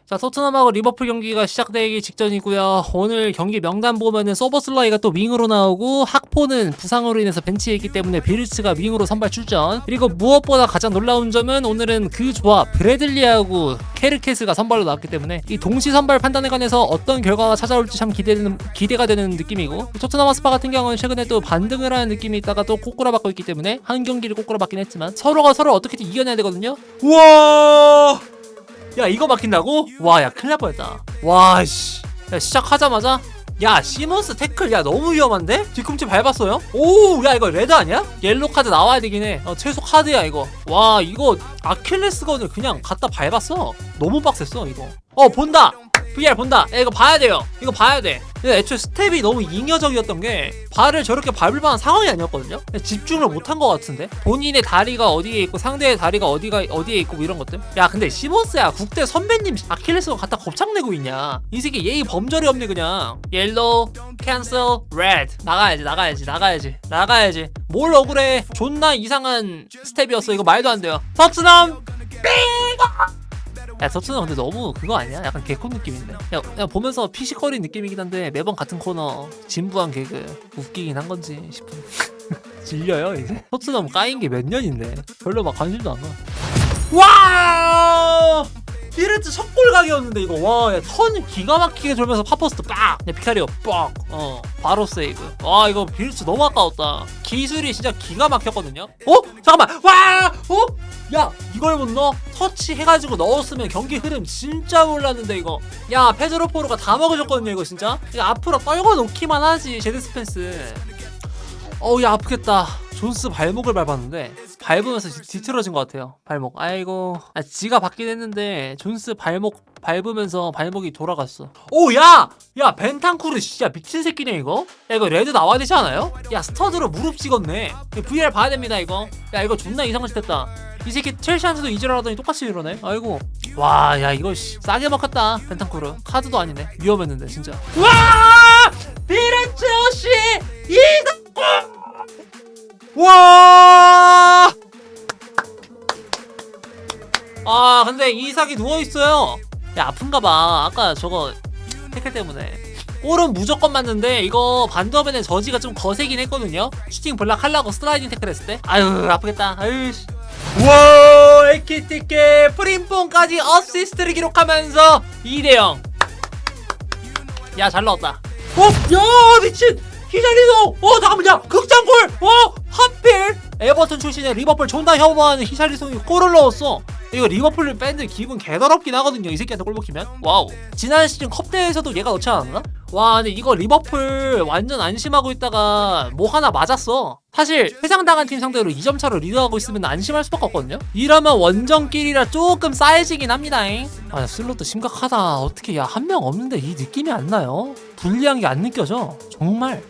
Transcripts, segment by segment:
자, 토트넘하고 리버풀 경기가 시작되기 직전이고요. 오늘 경기 명단 보면은 소버슬라이가 또 윙으로 나오고 학포는 부상으로 인해서 벤치에 있기 때문에 비르츠가 윙으로 선발 출전. 그리고 무엇보다 가장 놀라운 점은 오늘은 그 조합 브래들리하고 케르케스가 선발로 나왔기 때문에 이 동시 선발 판단에 관해서 어떤 결과가 찾아올지 참 기대가 되는 느낌이고, 토트넘 하스파 같은 경우는 최근에 또 반등을 하는 느낌이 있다가 또 꼬꾸라박고 있기 때문에 한 경기를 꼬꾸라박긴 했지만 서로가 서로 어떻게든 이겨내야 되거든요. 우와, 야 이거 막힌다고? 와, 야 큰일 날 뻔했다. 와 씨, 야 시작하자마자 야 시몬스 태클, 야 너무 위험한데? 뒤꿈치 밟았어요? 오, 야 이거 레드 아니야? 옐로 카드 나와야 되긴 해. 최소 카드야 이거. 와, 이거 아킬레스건을 그냥 갖다 밟았어. 너무 빡셌어 이거. 본다. VR 본다. 야 이거 봐야 돼요. 이거 봐야 돼. 근데 애초에 스텝이 너무 잉여적이었던 게 발을 저렇게 밟을 만한 상황이 아니었거든요. 집중을 못한 것 같은데, 본인의 다리가 어디에 있고 상대의 다리가 어디에 있고 뭐 이런 것들. 야 근데 시몬스야, 국대 선배님 아킬레스건 갖다 겁창내고 있냐. 이 새끼 예의 범절이 없네 그냥. 옐로우 캔슬 레드. 나가야지. 뭘 억울해. 존나 이상한 스텝이었어. 이거 말도 안 돼요. 터치넘 야 토트넘 근데 너무 그거 아니야? 약간 개콘 느낌인데. 야 보면서 피식거리는 느낌이긴 한데 매번 같은 코너 진부한 개그 웃기긴 한 건지 싶은. 질려요 이제? 토트넘 까인 게 몇 년인데 별로 막 관심도 안 가. 와! 피레츠 첫골 각이었는데 이거. 와, 야 턴 기가 막히게 돌면서 파포스트 빡! 야 피카리오 빡! 바로 세이브. 와, 이거 피레츠 너무 아까웠다. 기술이 진짜 기가 막혔거든요. 잠깐만. 와! 야 이걸 못 넣어? 터치 해가지고 넣었으면 경기 흐름 진짜 몰랐는데 이거. 야 페드로 포로가 다 먹어줬거든요 이거 진짜. 이거 앞으로 떨궈 놓기만 하지 제드 스펜스. 야 아프겠다. 존스 발목을 밟았는데 밟으면서 뒤틀어진 것 같아요 발목. 아이고. 지가 받긴 했는데 존스 발목 밟으면서 발목이 돌아갔어. 야 벤탄쿠르 진짜 미친 새끼네 이거. 야 이거 레드 나와야 되지 않아요? 야 스터드로 무릎 찍었네. VR 봐야 됩니다 이거. 야 이거 존나 이상한 짓 했다. 이 새끼 첼시한테도 이질하더니 똑같이 이러네. 아이고. 와, 야 이거 싸게 먹혔다 벤탄쿠르. 카드도 아니네. 위험했는데 진짜. 와! 비레츠 씨 이삭. 와! 근데 이삭이 누워있어요. 야 아픈가봐. 아까 저거 태클 때문에. 골은 무조건 맞는데 이거 반더벤의 저지가 좀 거세긴 했거든요. 슈팅 블락 하려고 슬라이딩 태클 했을 때. 아유 아프겠다. 아유 씨. 우와, 에키티케 프림폰까지 어시스트를 기록하면서 2대0. 야 잘 넣었다. 야 미친 히샬리송. 잠깐만. 야 극장골. 하필 에버턴 출신의 리버풀 존나 혐오하는 히샬리송이 골을 넣었어. 이거 리버풀 팬들 기분 개더럽긴 하거든요 이 새끼한테 골 먹히면. 와우. 지난 시즌 컵대회에서도 얘가 넣지 않았나? 와 근데 이거 리버풀 완전 안심하고 있다가 뭐 하나 맞았어. 사실 회상당한 팀 상대로 2점 차로 리드하고 있으면 안심할 수밖에 없거든요. 이러면 원정길이라 조금 싸해지긴 합니다잉. 슬롯도 심각하다. 어떻게 야 한 명 없는데 이 느낌이 안 나요? 불리한 게 안 느껴져 정말.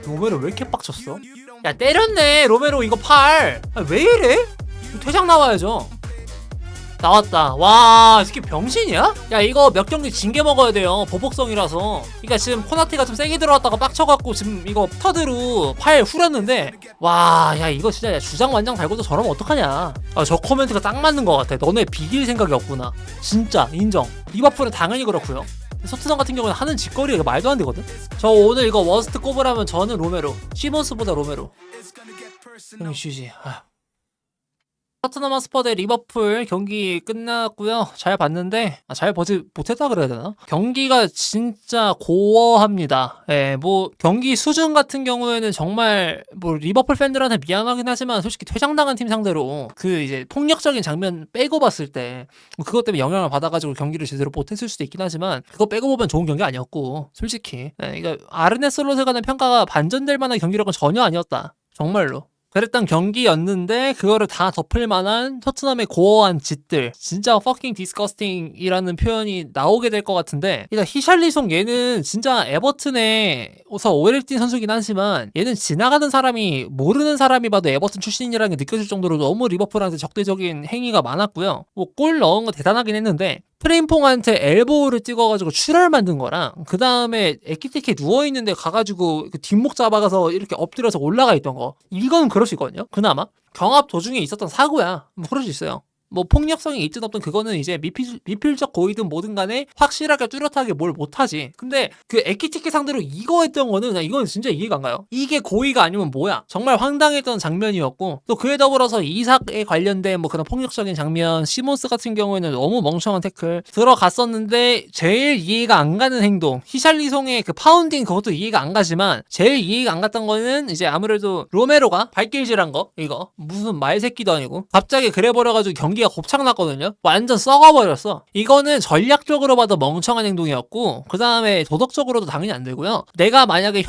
로메로 왜 이렇게 빡쳤어? 야 때렸네 로메로 이거 팔. 왜 이래? 퇴장 나와야죠. 나왔다. 와, 이 새끼 병신이야? 야 이거 몇 경기 징계 먹어야 돼요 보복성이라서. 그니까 지금 코나테가 좀 세게 들어왔다가 빡쳐갖고 지금 이거 터드로 팔 후렸는데. 와, 야 이거 진짜. 야 주장 완장 달고도 저러면 어떡하냐. 저 코멘트가 딱 맞는 것 같아. 너네 비길 생각이 없구나. 진짜 인정. 리버풀은 당연히 그렇고요. 소트넘 같은 경우는 하는 짓거리가 말도 안 되거든. 저 오늘 이거 워스트 꼽으라면 저는 로메로. 시몬스보다 로메로. 형이 쉬지. 토트넘 하스퍼 대 리버풀 경기 끝났고요. 잘 봤는데 잘 보지 못했다 그래야 되나? 경기가 진짜 고어합니다. 뭐 경기 수준 같은 경우에는 정말 뭐 리버풀 팬들한테 미안하긴 하지만 솔직히 퇴장당한 팀 상대로 그 이제 폭력적인 장면 빼고 봤을 때 그것 때문에 영향을 받아가지고 경기를 제대로 못했을 수도 있긴 하지만 그거 빼고 보면 좋은 경기 아니었고 솔직히. 그러니까 아르네 슬롯에 관한 평가가 반전될 만한 경기력은 전혀 아니었다. 정말로. 그랬던 경기였는데 그거를 다 덮을 만한 토트넘의 고어한 짓들. 진짜 fucking disgusting이라는 표현이 나오게 될 것 같은데, 일단 히샬리송 얘는 진짜 에버튼에 우선 오래뛴 선수긴 하지만 얘는 지나가는 사람이 모르는 사람이 봐도 에버튼 출신이라는 게 느껴질 정도로 너무 리버풀한테 적대적인 행위가 많았고요. 뭐 골 넣은 거 대단하긴 했는데 프림퐁한테 엘보우를 찍어가지고 출혈 만든 거랑 그 다음에 에키티케 누워있는데 가가지고 그 뒷목 잡아가서 이렇게 엎드려서 올라가 있던 거, 이건 그럴 수 있거든요. 그나마 경합 도중에 있었던 사고야. 뭐 그럴 수 있어요. 뭐 폭력성이 있든 없든 그거는 이제 미필적 고의든 뭐든 간에 확실하게 뚜렷하게 뭘 못하지. 근데 그 에키티케 상대로 이거 했던 거는 이건 진짜 이해가 안 가요. 이게 고의가 아니면 뭐야. 정말 황당했던 장면이었고 또 그에 더불어서 이삭에 관련된 뭐 그런 폭력적인 장면, 시몬스 같은 경우에는 너무 멍청한 태클 들어갔었는데 제일 이해가 안 가는 행동, 히샬리송의 그 파운딩 그것도 이해가 안 가지만 제일 이해가 안 갔던 거는 이제 아무래도 로메로가 발길질한 거. 이거 무슨 말새끼도 아니고 갑자기 그래버려가지고 경기가 곱창났거든요. 완전 썩어버렸어. 이거는 전략적으로 봐도 멍청한 행동이었고 그 다음에 도덕적으로도 당연히 안 되고요. 내가 만약에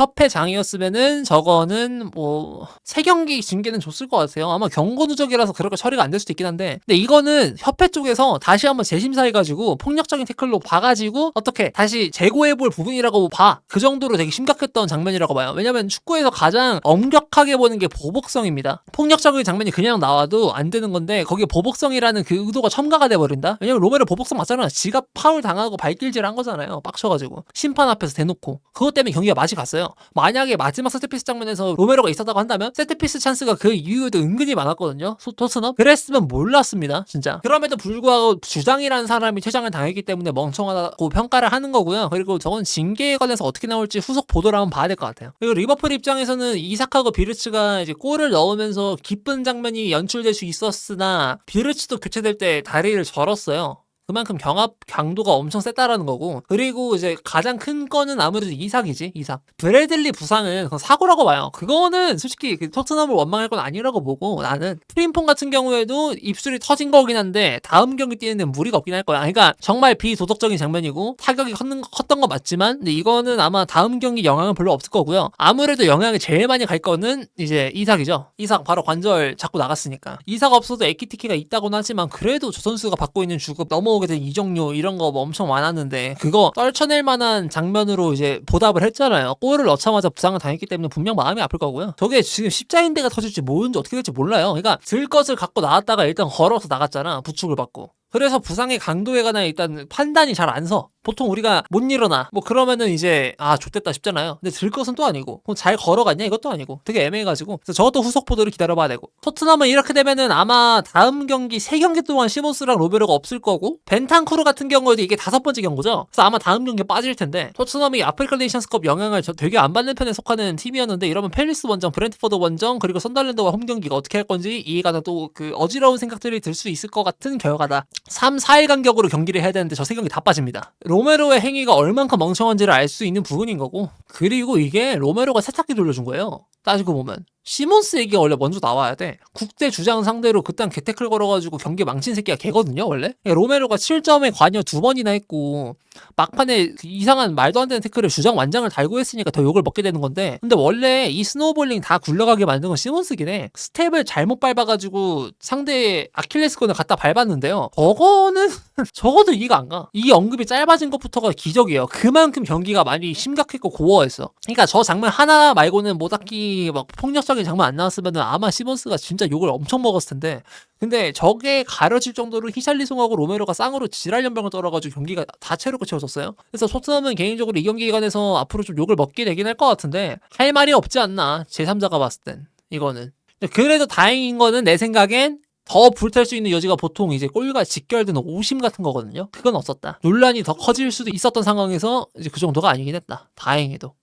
협회장이었으면은 저거는 뭐 3경기 징계는 줬을 것 같아요. 아마 경고 누적이라서 그렇게 처리가 안 될 수도 있긴 한데 근데 이거는 협회 쪽에서 다시 한번 재심사해가지고 폭력적인 태클로 봐가지고 어떻게 다시 재고해볼 부분이라고 봐. 그 정도로 되게 심각했던 장면이라고 봐요. 왜냐면 축구에서 가장 엄격하게 보는 게 보복성입니다. 폭력적인 장면이 그냥 나와도 안 되는 건데 거기에 보복성이라는 그 의도가 첨가가 돼버린다? 왜냐면 로메로 보복성 맞잖아. 지가 파울 당하고 발길질 한 거잖아요. 빡쳐가지고 심판 앞에서 대놓고 그것 때문에 경기가 맛이 갔어요. 만약에 마지막 세트피스 장면에서 로메로가 있었다고 한다면 세트피스 찬스가 그 이후에도 은근히 많았거든요. 토트넘? 그랬으면 몰랐습니다. 진짜. 그럼에도 불구하고 주장이라는 사람이 퇴장을 당했기 때문에 멍청하다고 평가를 하는 거고요. 그리고 저건 징계에 관해서 어떻게 나올지 후속 보도를 한번 봐야 될 것 같아요. 그리고 리버풀 입장에서는 이삭하고 비르츠가 이제 골을 넣으면서 기쁜 장면이 연출될 수 있었으나 비르츠도 교체될 때 다리를 절었어요. 그만큼 경합 강도가 엄청 셌다라는 거고 그리고 이제 가장 큰 거는 아무래도 이삭이지. 이삭 브래들리 부상은 그건 사고라고 봐요. 그거는 솔직히 토트넘을 원망할 건 아니라고 보고 나는 프림폰 같은 경우에도 입술이 터진 거긴 한데 다음 경기 뛰는 데는 무리가 없긴 할 거야. 그러니까 정말 비도덕적인 장면이고 타격이 컸던 거 맞지만 근데 이거는 아마 다음 경기 영향은 별로 없을 거고요. 아무래도 영향이 제일 많이 갈 거는 이제 이삭이죠. 이삭 바로 관절 잡고 나갔으니까. 이삭 없어도 에키티키가 있다고는 하지만 그래도 저 선수가 받고 있는 주급 넘어오게 된 이적료 이런 거 뭐 엄청 많았는데 그거 떨쳐낼 만한 장면으로 이제 보답을 했잖아요. 골을 넣자마자 부상을 당했기 때문에 분명 마음이 아플 거고요. 저게 지금 십자인대가 터질지 뭐든지 어떻게 될지 몰라요. 그러니까 들 것을 갖고 나왔다가 일단 걸어서 나갔잖아. 부축을 받고. 그래서 부상의 강도에 관한 일단 판단이 잘 안 서. 보통 우리가 못 일어나 뭐 그러면은 이제 좆됐다 싶잖아요. 근데 들 것은 또 아니고 그럼 잘 걸어갔냐 이것도 아니고 되게 애매해가지고 그래서 저것도 후속 보도를 기다려봐야 되고 토트넘은 이렇게 되면은 아마 다음 경기 3경기 동안 시몬스랑 로베로가 없을 거고 벤탄쿠르 같은 경우에도 이게 5번째 경고죠. 그래서 아마 다음 경기 빠질 텐데 토트넘이 아프리카 네이션스컵 영향을 되게 안 받는 편에 속하는 팀이었는데 이러면 팰리스 원정, 브렌트포드 원정 그리고 선덜랜드와 홈 경기가 어떻게 할 건지 이해가 또 그 어지러운 생각들이 들 수 있을 것 같은 결과다. 3, 4일 간격으로 경기를 해야 되는데 저 3경기 다 빠집니다. 로메로의 행위가 얼만큼 멍청한지를 알 수 있는 부분인 거고 그리고 이게 로메로가 세탁기 돌려준 거예요. 따지고 보면 시몬스 얘기가 원래 먼저 나와야 돼. 국대 주장 상대로 그딴 개태클 걸어가지고 경기 망친 새끼가 걔거든요 원래. 로메로가 7점에 관여 2번이나 했고 막판에 그 이상한 말도 안 되는 태클에 주장 완장을 달고 했으니까 더 욕을 먹게 되는 건데 근데 원래 이 스노우볼링 다 굴러가게 만든 건 시몬스긴 해. 스텝을 잘못 밟아가지고 상대의 아킬레스건을 갖다 밟았는데요. 저거는 적어도 이해가 안 가. 이 언급이 짧아진 것부터가 기적이에요. 그만큼 경기가 많이 심각했고 고어했어. 그러니까 저 장면 하나 말고는 뭐 딱히 막 폭력적인 장면 안 나왔으면 아마 시몬스가 진짜 욕을 엄청 먹었을 텐데 근데 저게 가려질 정도로 히샬리송하고 로메로가 쌍으로 지랄 연병을 떨어가지고 경기가 다채롭게 채워졌어요. 그래서 토트넘은 개인적으로 이 경기 기간에서 앞으로 좀 욕을 먹게 되긴 할 것 같은데 할 말이 없지 않나 제3자가 봤을 땐 이거는. 그래도 다행인 거는 내 생각엔 더 불탈 수 있는 여지가 보통 이제 골과 직결된 오심 같은 거거든요. 그건 없었다. 논란이 더 커질 수도 있었던 상황에서 이제 그 정도가 아니긴 했다. 다행히도.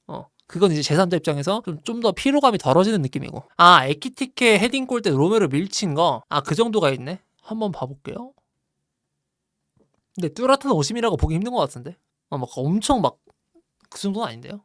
그건 이제 제3자 입장에서 좀 더 피로감이 덜어지는 느낌이고. 에키티케 헤딩골 때 로메로 밀친 거. 그 정도가 있네. 한번 봐볼게요. 근데 뚜렷한 오심이라고 보기 힘든 것 같은데. 막 엄청 막 그 정도는 아닌데요.